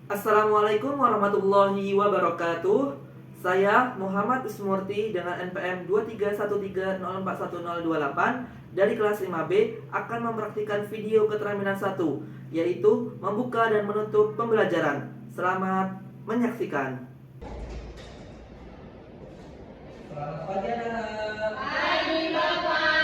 Assalamualaikum warahmatullahi wabarakatuh. Saya Muhammad Ismurti dengan NPM 2313041028 dari kelas 5B akan mempraktikkan video keterampilan 1, yaitu membuka dan menutup pembelajaran. Selamat menyaksikan. Selamat pagi anak-anak. Pagi Bapak.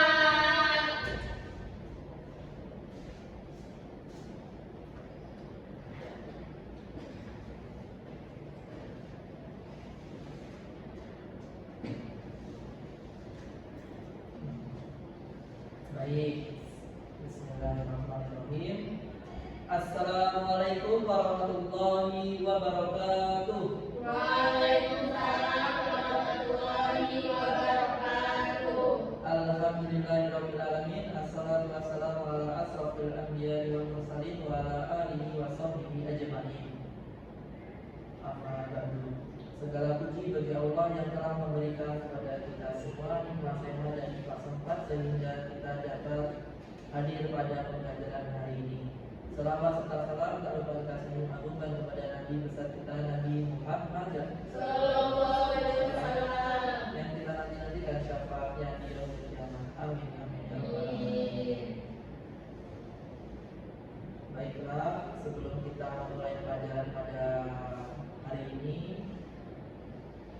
Baik, bismillahirrahmanirrahim. Assalamualaikum warahmatullahi wabarakatuh. Waalaikumsalam warahmatullahi wabarakatuh. Alhamdulillahirrahmanirrahim. Assalatu wassalamu ala asrafil anbiya'i wal mursalin wa ala alihi wa sahbihi ajma'in. Amma ba'du. Segala puji bagi Allah yang telah memberikan kepada kita semua nikmat sehat dan nikmat sempat sehingga kita dapat hadir pada pembelajaran hari ini. Selawat serta salam tak lupa kita sembah agungkan kepada Nabi besar kita Nabi Muhammad Sallallahu alaihi wasallam. yang kita nanti-nantikan syafaatnya di yaumil qiyamah. Amin amin ya rabbal alamin. Baiklah, sebelum kita mulai pelajaran pada hari ini,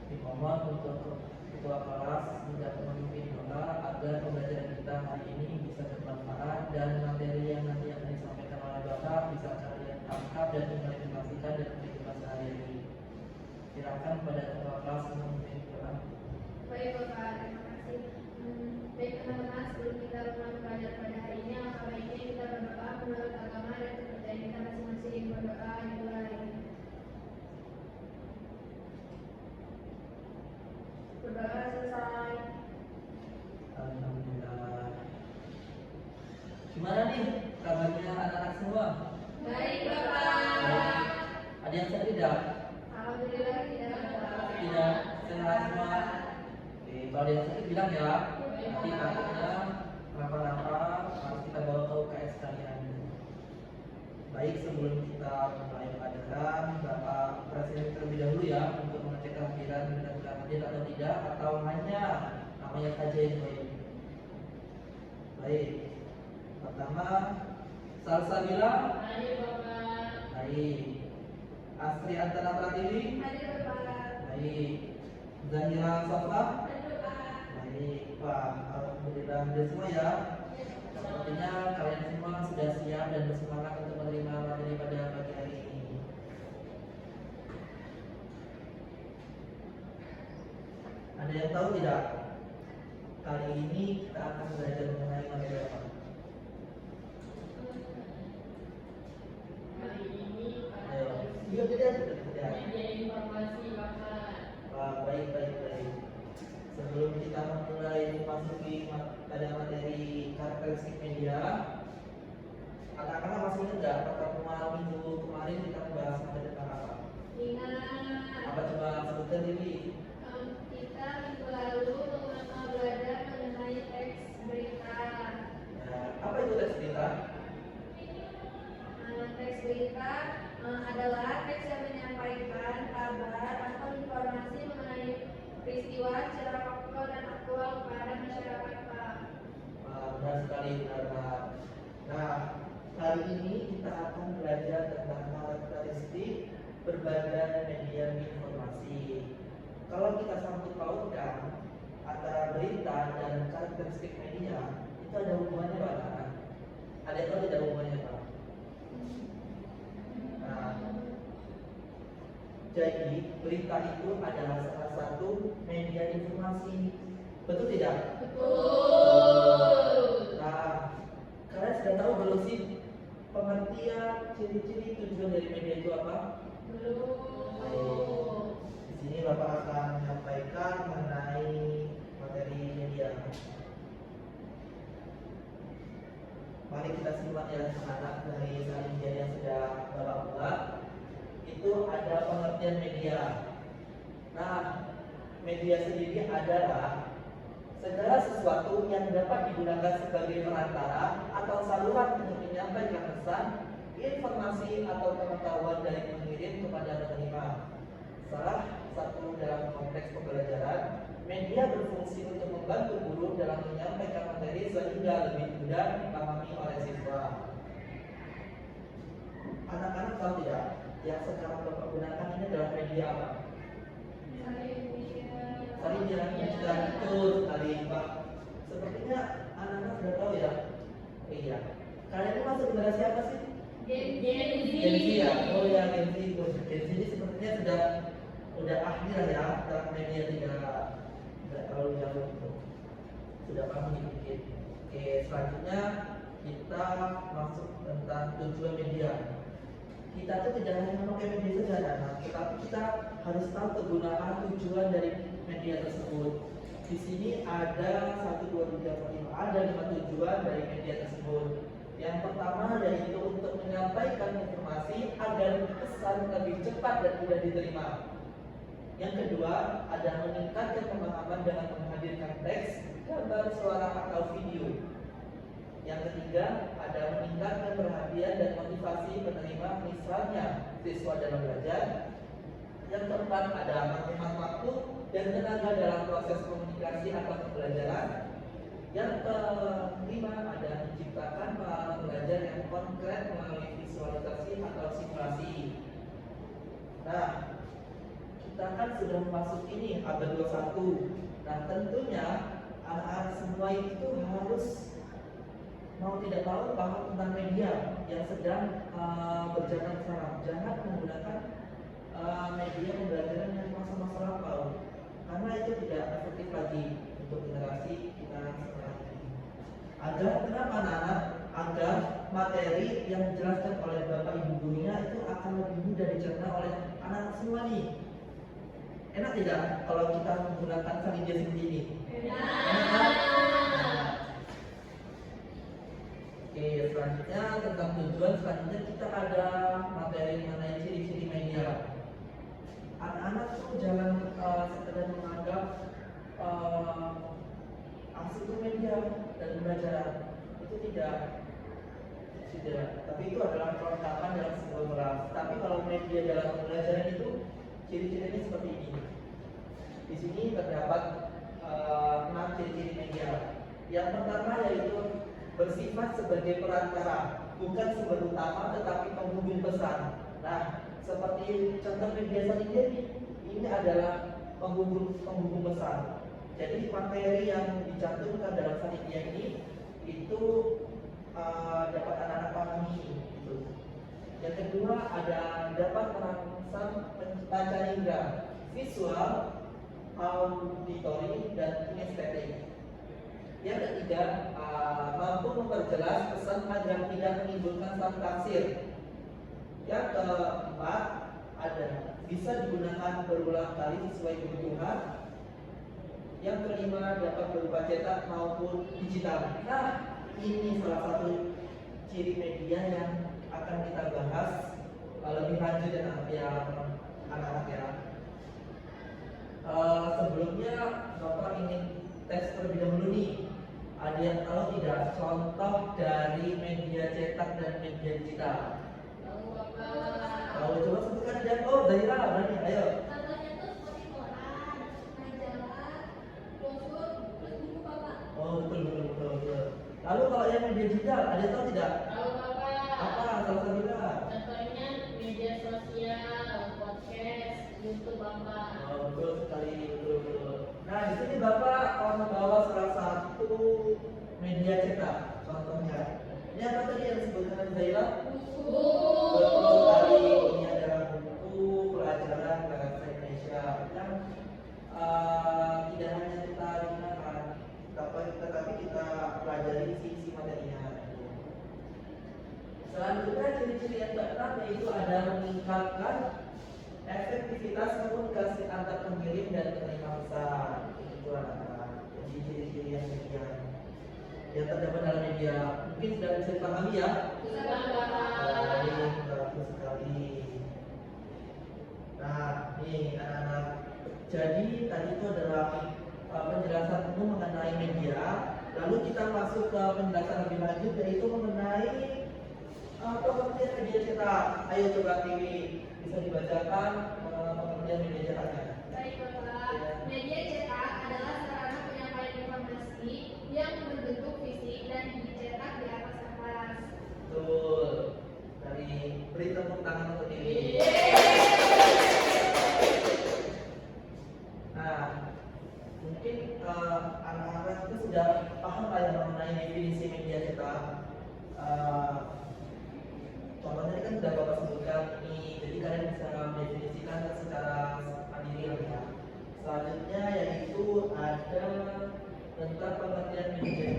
dimohon untuk ketua kelas tidak memimpin doa agar pembelajaran kita hari ini bisa bermanfaat dan materi yang nanti akan disampaikan oleh Bapak bisa kalian tangkap dan implementasikan dalam kehidupan sehari-hari. Silakan pada ketua kelas memimpin doa. Baik Bapak, terima kasih. Baik teman-teman, sebelum kita mulai pelajaran pada hari ini, alangkah baiknya kita berdoa menurut agama dan kepercayaan kita masing-masing. Berdoa dimulai. Berdoa selesai. Alhamdulillah. Gimana nih kabarnya anak-anak semua? Baik Bapak. Ada yang sakit tidak? Alhamdulillah tidak ada. Tidak, sehat semua. Oke, kalau ada yang sakit bilang ya. Nanti takutnya kenapa-napa harus kita bawa ke UKS sekalian. Baik, sebelum kita mulai pelajaran, Bapak presiden terlebih dahulu ya untuk mengecek kehadiran benar-benar hadir atau tidak, atau hanya namanya saja yang baik. Baik, pertama Salsabila. Hadir Bapak. Baik. Astri Antana Pratiwi. Hadir Bapak. Baik. Zahira Sofa. Hadir Bapak. Baik, Pak. Alhamdulillah hadir semua ya. Sepertinya kalian semua sudah siap dan bersemangat untuk menerima materi pada pagi hari ini. Ada yang tahu tidak? Kali ini kita akan belajar mengenai materi apa? Hari ini Ayo, iya tidak. media informasi Bapak. Baik. Sebelum kita mulai memasuki pada materi karakteristik media, anak-anak masih ingat nggak pertemuan minggu kemarin kita membahas materi tentang apa? Ingat. Apa coba sebutkan diri? Kita minggu lalu belajar mengenai teks berita. Apa itu tes berita? Teks berita adalah teks yang menyampaikan kabar atau informasi mengenai peristiwa secara faktual dan aktual kepada masyarakat, Pak. Benar sekali, benar. Nah, kali ini kita akan belajar tentang karakteristik berbagai media informasi. Kalau kita sangkut pautkan antara berita dan karakteristik media, itu ada hubungannya Pak? Ada yang tahu tidak hubungannya Pak? Nah, jadi berita itu adalah salah satu media informasi, betul tidak? Betul. Nah, kalian sudah tahu belum sih pengertian ciri-ciri tujuan dari media itu apa? Belum. Di sini Bapak akan menyampaikan mengenai materi media. Mari kita simak ya anak dari saling yang sudah Bapak buat. Itu ada pengertian media. Nah, media sendiri adalah segala sesuatu yang dapat digunakan sebagai perantara atau saluran untuk menyampaikan pesan informasi atau pengetahuan dari pengirim kepada penerima. Salah satu dalam konteks pembelajaran, media berfungsi untuk membantu guru dalam menyampaikan materi sehingga lebih mudah dipahami oleh siswa. Anak-anak tahu tidak yang sekarang Bapak gunakan ini adalah media apa? Media betul sekali Pak. Sepertinya anak-anak sudah tahu ya. Iya. Kalian ini masuk generasi apa sih? Gen Z ya. Oh ya, Gen Z. Gen Z ini sepertinya sudah ahli lah ya dalam media, tidak terlalu jauh itu. Sudah paham dikit. Oke, selanjutnya kita masuk tentang tujuan media. Kita tuh tidak hanya memakai media saja, tetapi kita harus tahu kegunaan tujuan dari media tersebut. Di sini ada 1, 2, 3, 4, 5, ada 5 tujuan dari media tersebut. Yang pertama yaitu untuk menyampaikan informasi agar pesan lebih cepat dan mudah diterima. Yang kedua, ada meningkatkan pemahaman dengan menghadirkan teks, gambar, suara, atau video. Yang ketiga, ada meningkatkan perhatian dan motivasi penerima, misalnya siswa dalam belajar. Yang keempat, ada menghemat waktu dan tenaga dalam proses komunikasi atau pembelajaran. Yang kelima, ada menciptakan pengalaman belajar yang konkret melalui visualisasi atau simulasi. Nah, kita kan sudah memasuki ini abad 21. Nah, tentunya anak-anak semua itu harus mau tidak mau paham tentang media yang sedang berjalan sekarang. Jangan menggunakan media pembelajaran yang masa-masa lampau, karena itu tidak efektif lagi untuk generasi kita sekarang ini. Agar kenapa anak-anak? Agar materi yang dijelaskan oleh bapak ibu gurunya itu akan lebih mudah dicerna oleh anak semua nih. Enak tidak kalau kita menggunakan media seperti ini? Enak. Oke, selanjutnya tentang tujuan, selanjutnya kita ada materi mengenai ciri-ciri media. Anak-anak tuh jangan sekedar menganggap asik media dan pembelajaran itu tidak, tapi itu adalah kelengkapan dalam sebuah kelas. Tapi kalau media dalam pembelajaran itu ciri-cirinya seperti ini. Di sini terdapat 6 ciri-ciri media. Yang pertama yaitu bersifat sebagai perantara, bukan sumber utama tetapi penghubung pesan. Nah, seperti contoh media saat ini adalah penghubung pesan. Jadi materi yang dicantumkan dalam media ini itu dapat anak-anak pahami gitu. Yang kedua ada dapat merangsang panca indera, visual, auditori, dan kinestetik. Yang ketiga, mampu memperjelas pesan agar tidak menimbulkan salah tafsir. Yang keempat, ada bisa digunakan berulang kali sesuai kebutuhan. Yang kelima, dapat berupa cetak maupun digital. Nah, ini salah satu ciri media yang akan kita bahas lebih lanjut ya anak-anak ya. Sebelumnya Bapak ingin tes terlebih dahulu nih. Ada yang tahu tidak contoh dari media cetak dan media digital? Tahu Bapak. Tahu, coba sebutkan aja. Oh, Zaira, berani, ayo. Contohnya tuh seperti koran, majalah, brosur, terus buku Bapak. Oh, betul. Lalu kalau yang media digital, ada yang tahu tidak? Tahu Bapak. Apa? Salah satunya? Contohnya media sosial, podcast, YouTube Bapak. Oh, betul sekali, betul. Nah, di sini Bapak membawa salah satu media cetak, contohnya. Ini apa tadi yang disebutkan Zaira? Buku. Betul sekali, ini adalah buku pelajaran bahasa Indonesia yang tidak hanya kita gunakan, tetapi kita pelajari isi materinya. Selanjutnya ciri-ciri yang keenam yaitu ada meningkatkan efektivitas komunikasi antar pengirim dan penerima pesan. Itu anak-anak. Jadi ciri-ciri yang demikian yang terdapat dalam media mungkin sudah bisa dipahami ya. Sudah Bapak. Baik, bagus sekali. Nah, nih anak-anak. Jadi tadi itu adalah penjelasan umum mengenai media. Lalu kita masuk ke penjelasan lebih lanjut yaitu mengenai pengertian media cetak. Ayo coba TV bisa dibacakan pengertian media cetaknya. Baik Bapak, media cetak adalah sarana penyampaian informasi yang berbentuk fisik dan dicetak di atas kertas. Betul. Dari beri tepuk tangan untuk ini. Nah, mungkin anak-anak itu sudah paham lah yang mengenai definisi media cetak. Contohnya kan sudah Bapak sebutkan ini, jadi kalian bisa mendefinisikan secara mandiri lah ya. Selanjutnya yaitu ada tentang pengertian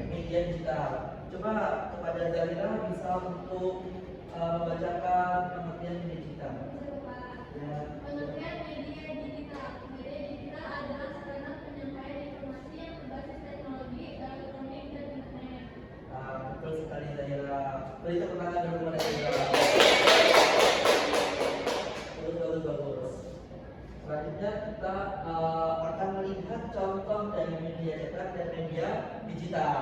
media digital. Coba kepada Zarina bisa untuk membacakan pengertian media digital. Ya. Pengertian media digital. Media digital adalah sarana penyampaian informasi yang berbasis teknologi, elektronik, dan internet. Betul sekali Zaira. Beri tepuk tangan dulu kepada Zaira. Bagus. Selanjutnya kita akan melihat contoh dari media cetak dan media digital.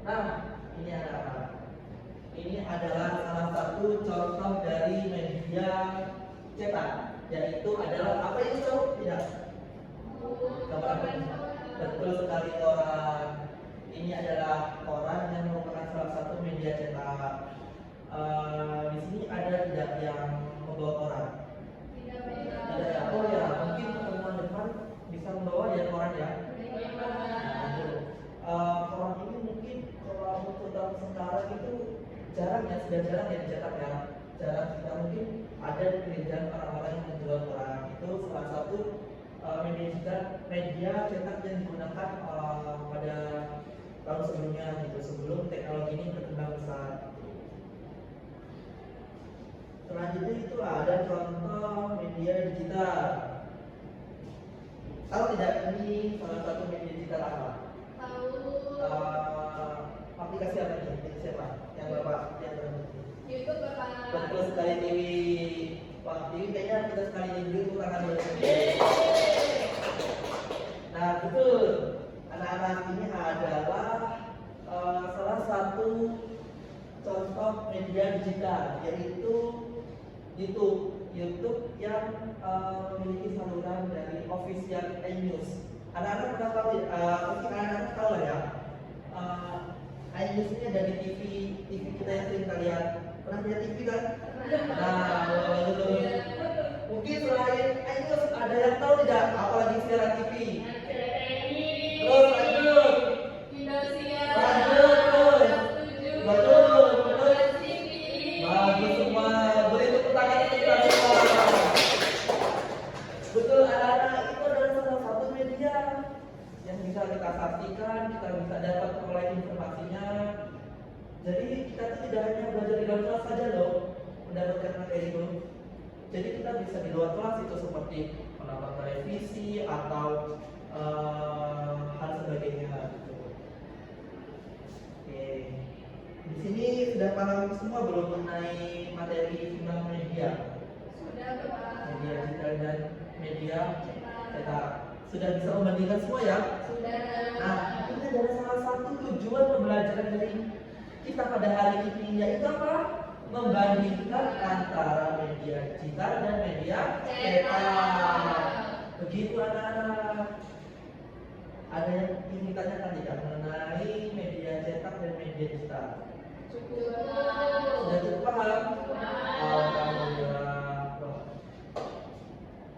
Nah, ini adalah salah satu contoh dari media cetak, yaitu adalah apa itu tahu tidak? Betul sekali, koran. Ini adalah koran yang merupakan salah satu media cetak. Di sini ada tidak yang membawa koran? Tidak ya. Oh ya, mungkin pertemuan depan bisa membawa ya koran ya. Koran ini mungkin kalau untuk tahun sekarang itu jarang ya, sudah jarang ya dicetak ya. Jarang kita mungkin ada di gereja orang-orang yang menjual koran. Itu salah satu media cetak yang digunakan pada tahun sebelumnya gitu, sebelum teknologi ini berkembang besar. Selanjutnya itu ada contoh media digital. Tahu tidak ini salah satu media digital apa? Aplikasi apa ini? Aplikasi apa? Yang Bapak yang berarti? YouTube Bapak. Betul sekali, TV. Wah, TV kayaknya kita sekali ini dulu tangan dulu. Nah, betul. Anak-anak ini adalah salah satu contoh media digital, yaitu YouTube yang memiliki saluran dari official iNews. Anak-anak pernah tahu, mungkin anak-anak tahu lah ya. iNews ini ada di TV kita yang sering kalian pernah lihat TV kan? Nah, betul. Mungkin selain iNews ada yang tahu tidak? Apalagi siaran TV? Terus lanjut. Bagus semua. Beri tepuk tangan untuk kita semua. Betul, anak-anak, itu adalah salah satu media yang bisa kita saksikan, kita bisa dapat peroleh informasinya. Jadi kita tuh tidak hanya belajar di dalam kelas saja loh, mendapatkan materi itu. Jadi kita bisa di luar kelas itu seperti menonton televisi atau hal sebagainya gitu. Oke. Di sini sudah paham semua belum mengenai materi tentang media? Sudah Bapak. Media digital dan media cetak. Sudah bisa membandingkan semua ya? Sudah. Nah, ini adalah salah satu tujuan pembelajaran dari kita pada hari ini, yaitu apa? Membandingkan antara media digital dan media cetak. Begitu anak-anak. Ada yang ingin ditanyakan tidak mengenai media cetak dan media digital? Sudah cukup paham? Alhamdulillah.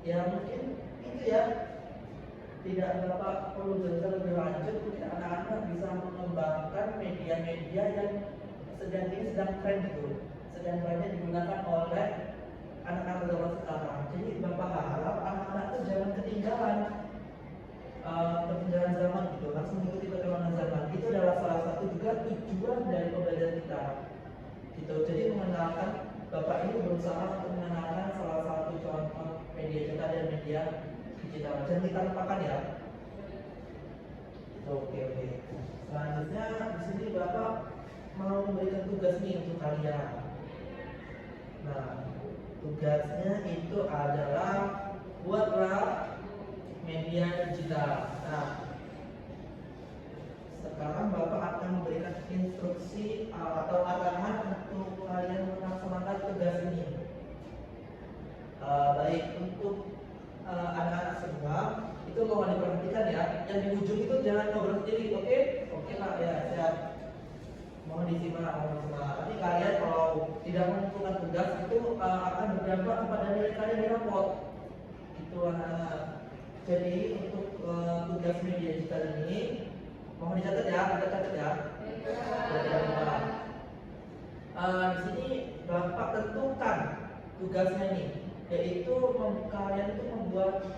Ya mungkin itu ya. Tidak Bapak perlu belajar lebih lanjut, mungkin anak-anak bisa mengembangkan media-media yang sedang tren gitu, sedang banyak digunakan oleh anak-anak zaman sekarang. Jadi Bapak harap anak-anak itu jangan ketinggalan zaman gitu, harus mengikuti perkembangan zaman. Itu adalah salah satu juga tujuan dari pembelajaran kita gitu. Jadi mengenalkan, Bapak ini berusaha untuk mengenalkan salah satu contoh media cetak dan media digital. Jangan kita lupakan ya. Oke. Selanjutnya di sini Bapak mau memberikan tugas nih untuk kalian. Nah, tugasnya itu adalah buatlah media digital. Nah, sekarang Bapak akan memberikan instruksi atau arahan kalian melaksanakan tugas ini. Baik untuk anak-anak semua itu mohon diperhatikan ya. Yang di ujung itu jangan ngobrol sendiri, oke? Oke Pak ya, siap. Mohon disimak, mohon disimak. Nanti kalian kalau tidak mengumpulkan tugas itu akan berdampak kepada nilai kalian di raport. Itu anak-anak. Jadi untuk tugas media digital ini mohon dicatat ya, kita catat ya. Di sini Bapak tentukan tugasnya nih, yaitu kalian itu membuat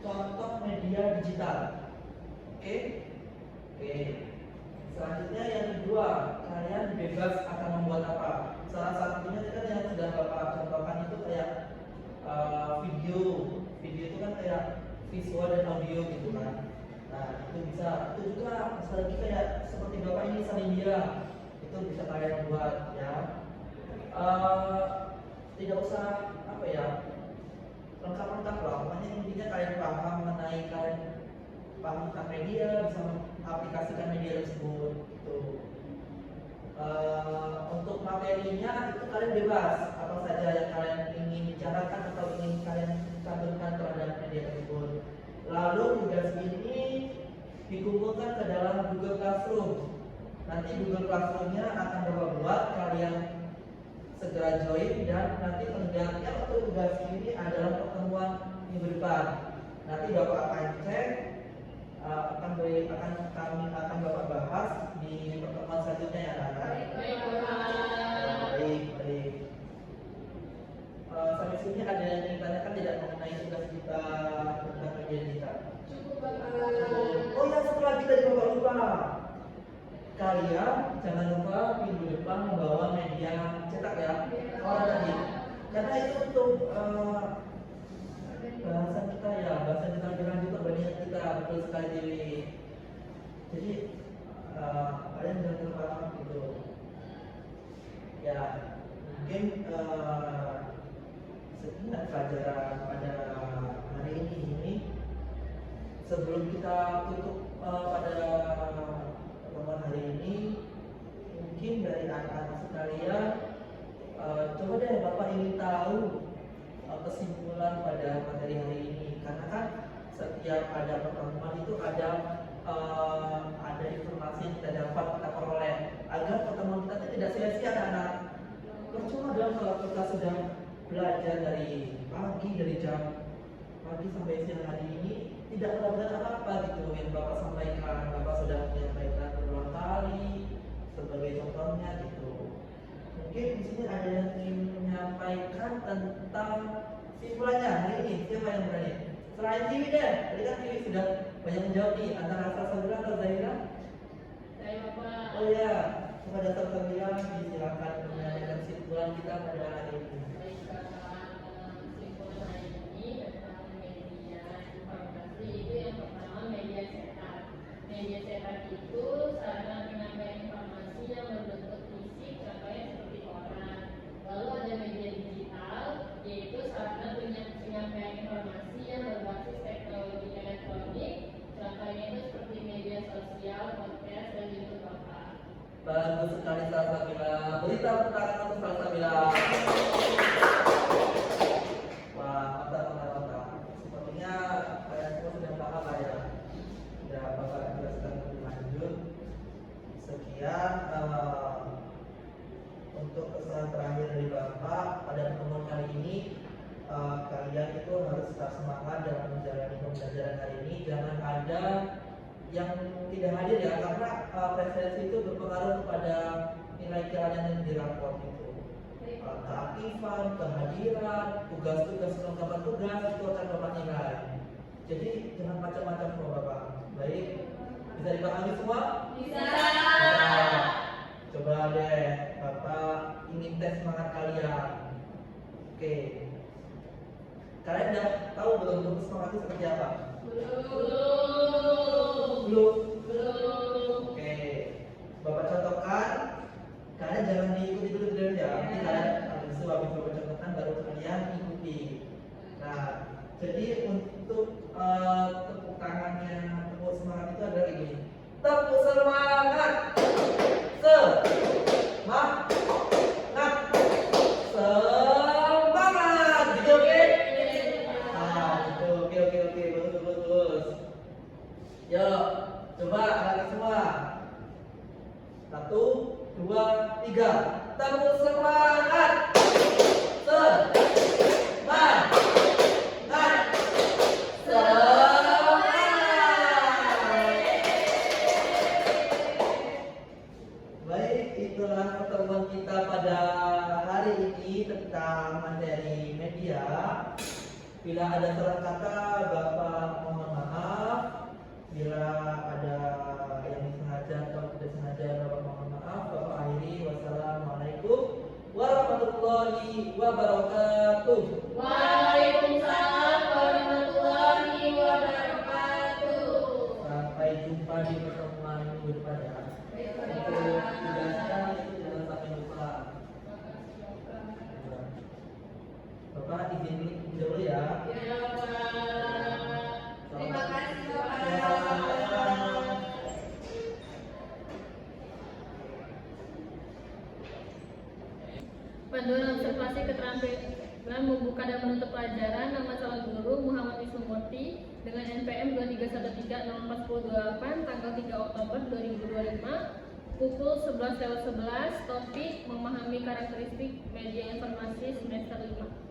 contoh media digital. Oke? Oke. Selanjutnya yang kedua, kalian bebas akan membuat apa? Salah satunya kan yang sudah Bapak contohkan itu kayak video. Video itu kan kayak visual dan audio gitu kan. Nah, itu bisa. Itu juga misalnya kayak seperti Bapak ini Salindia. Itu bisa kalian buat ya. Tidak usah apa ya, lengkap-lengkap lah. Pokoknya intinya kalian paham mengenai, kalian paham tentang media, bisa mengaplikasikan media tersebut. Gitu. Untuk materinya itu kalian bebas, apa saja yang kalian ingin bicarakan atau ingin kalian cantumkan terhadap media tersebut. Lalu tugas ini dikumpulkan ke dalam Google Classroom. Nanti Google Classroom-nya akan Bapak buat, kalian segera join, dan nanti tenggatnya untuk tugas ini adalah pertemuan minggu depan. Nanti Bapak akan cek, akan Bapak bahas di pertemuan selanjutnya ya anak-anak. Baik. Sampai sini ada yang ingin tanyakan tidak mengenai tugas kita tentang media digital? Cukup Bapak. Oh ya, satu lagi tadi Bapak lupa. Kalian jangan lupa minggu depan membawa media cetak ya. Oh tadi. Karena itu untuk bahasa kita ya, bahasa kita lebih lanjut perbandingan kita, betul sekali Dewi. Jadi kalian jangan lupa gitu. Ya, mungkin sekian pelajaran pada hari ini. Sebelum kita tutup pada pertemuan hari ini, mungkin dari anak-anak sekalian, coba deh Bapak ingin tahu kesimpulan pada materi hari ini, karena kan setiap ada pertemuan itu ada informasi yang kita dapat, kita peroleh, agar pertemuan kita tidak sia-sia anak-anak. Percuma dong kalau kita sudah belajar dari pagi, dari jam pagi sampai siang hari ini tidak melakukan apa-apa gitu yang Bapak sampaikan. Bapak sudah menyampaikan berulang kali sebagai contohnya gitu. Mungkin di sini ada yang ingin menyampaikan tentang simpulannya hari ini. Siapa yang berani? Selain Tiwi deh, tadi kan Tiwi sudah banyak menjawab nih, antara Salsabila atau Zahira? Saya Bapak. Oh ya, kepada Salsabila disilakan menyampaikan simpulan kita pada hari ini. Media cetak itu sarana penyampaian informasi yang berbentuk fisik, contohnya seperti koran. Lalu ada media digital, yaitu sarana penyampaian informasi yang berbasis teknologi elektronik, contohnya itu seperti media sosial, podcast, dan YouTube Bapak. Bagus sekali Salsabila. Beri tepuk tangan untuk Salsabila. Wah, mantap. Sepertinya kalian semua sudah paham lah ya. Sudah Bapak jelaskan lebih lanjut. Sekian untuk pesan terakhir dari Bapak pada pertemuan kali ini. Kalian itu harus tetap semangat dalam menjalani pembelajaran hari ini. Jangan ada yang tidak hadir ya, karena presensi itu berpengaruh kepada nilai kalian yang di raport itu. Keaktifan, kehadiran, tugas-tugas, kelengkapan tugas itu akan Bapak nilai. Jadi jangan macam-macam semua Bapak. Baik, bisa dipahami semua? Bisa. Coba deh, Bapak ingin tes semangat kalian. Oke. Kalian udah tahu belum bentuk semangat itu seperti apa? Belum. Oke. Bapak contohkan. Kalian jangan diikuti dulu ya. Nanti kalian habis Bapak contohkan baru kalian ikuti. Nah, jadi untuk tepuk tangannya, tepuk semangat itu adalah ini. Tepuk semangat. Semangat. Bila ada salah kata, Bapak mohon maaf. Bila ada yang disengaja atau tidak sengaja, Bapak mohon maaf. Bapak akhiri. Wassalamualaikum warahmatullahi wabarakatuh. Waalaikumsalam warahmatullahi wabarakatuh. Sampai jumpa di pertemuan minggu depan ya. Untuk tugasnya itu jangan sampai lupa. Bapak izin dulu ya. Ya, Pak. Terima kasih Bapak. Panduan observasi keterampilan membuka dan menutup pelajaran. Nama calon guru Muhammad Wisnumurti dengan NPM 2313048 tanggal 3 Oktober 2025 pukul 11.11. Topik memahami karakteristik media informasi semester 5.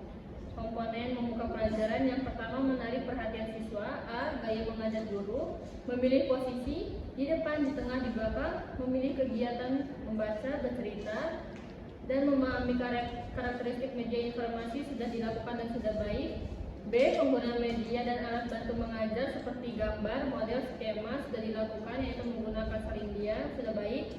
Komponen membuka pelajaran yang pertama menarik perhatian siswa. A. Gaya mengajar guru. Memilih posisi di depan, di tengah, di belakang. Memilih kegiatan membaca, bercerita dan memahami karakteristik media informasi sudah dilakukan dan sudah baik. B. Penggunaan media dan alat bantu mengajar seperti gambar, model, skema sudah dilakukan, yaitu menggunakan sarindia, sudah baik.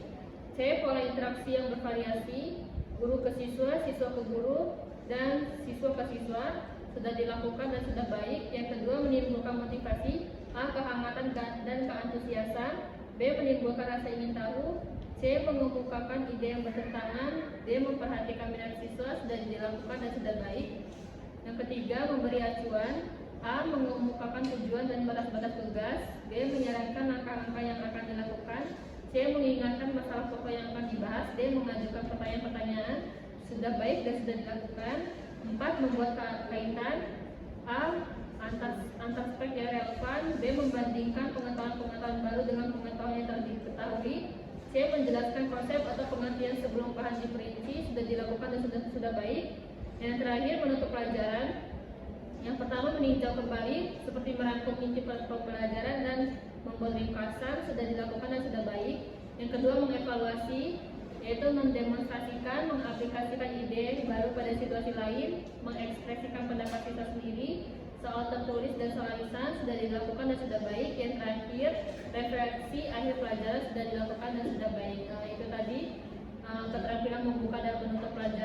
C. Pola interaksi yang bervariasi, guru ke siswa, siswa ke guru, dan siswa ke siswa sudah dilakukan dan sudah baik. Yang kedua, menimbulkan motivasi. A. Kehangatan dan keantusiasan. B. Menimbulkan rasa ingin tahu. C. Mengemukakan ide yang bertentangan. D. Memperhatikan minat siswa sudah dilakukan dan sudah baik. Yang ketiga, memberi acuan. A. Mengemukakan tujuan dan batas-batas tugas. B. Menyarankan langkah-langkah yang akan dilakukan. C. Mengingatkan masalah pokok yang akan dibahas. D. Mengajukan pertanyaan-pertanyaan sudah baik dan sudah dilakukan. 4. Membuat kaitan. A. Antar spek yang relevan. B. Membandingkan pengetahuan-pengetahuan baru dengan pengetahuan yang telah diketahui. C. Menjelaskan konsep atau pengertian sebelum bahan diperinci sudah dilakukan dan sudah baik. Yang terakhir, menutup pelajaran. Yang pertama, meninjau kembali seperti merangkum inti pelajaran dan membuat ringkasan sudah dilakukan dan sudah baik. Yang kedua, mengevaluasi, yaitu mendemonstrasikan, mengaplikasikan ide baru pada situasi lain, mengekspresikan pendapat kita sendiri. Soal tertulis dan soal lisan sudah dilakukan dan sudah baik. Yang terakhir, refleksi akhir pelajaran sudah dilakukan dan sudah baik. Itu tadi keterampilan membuka dan menutup pelajaran.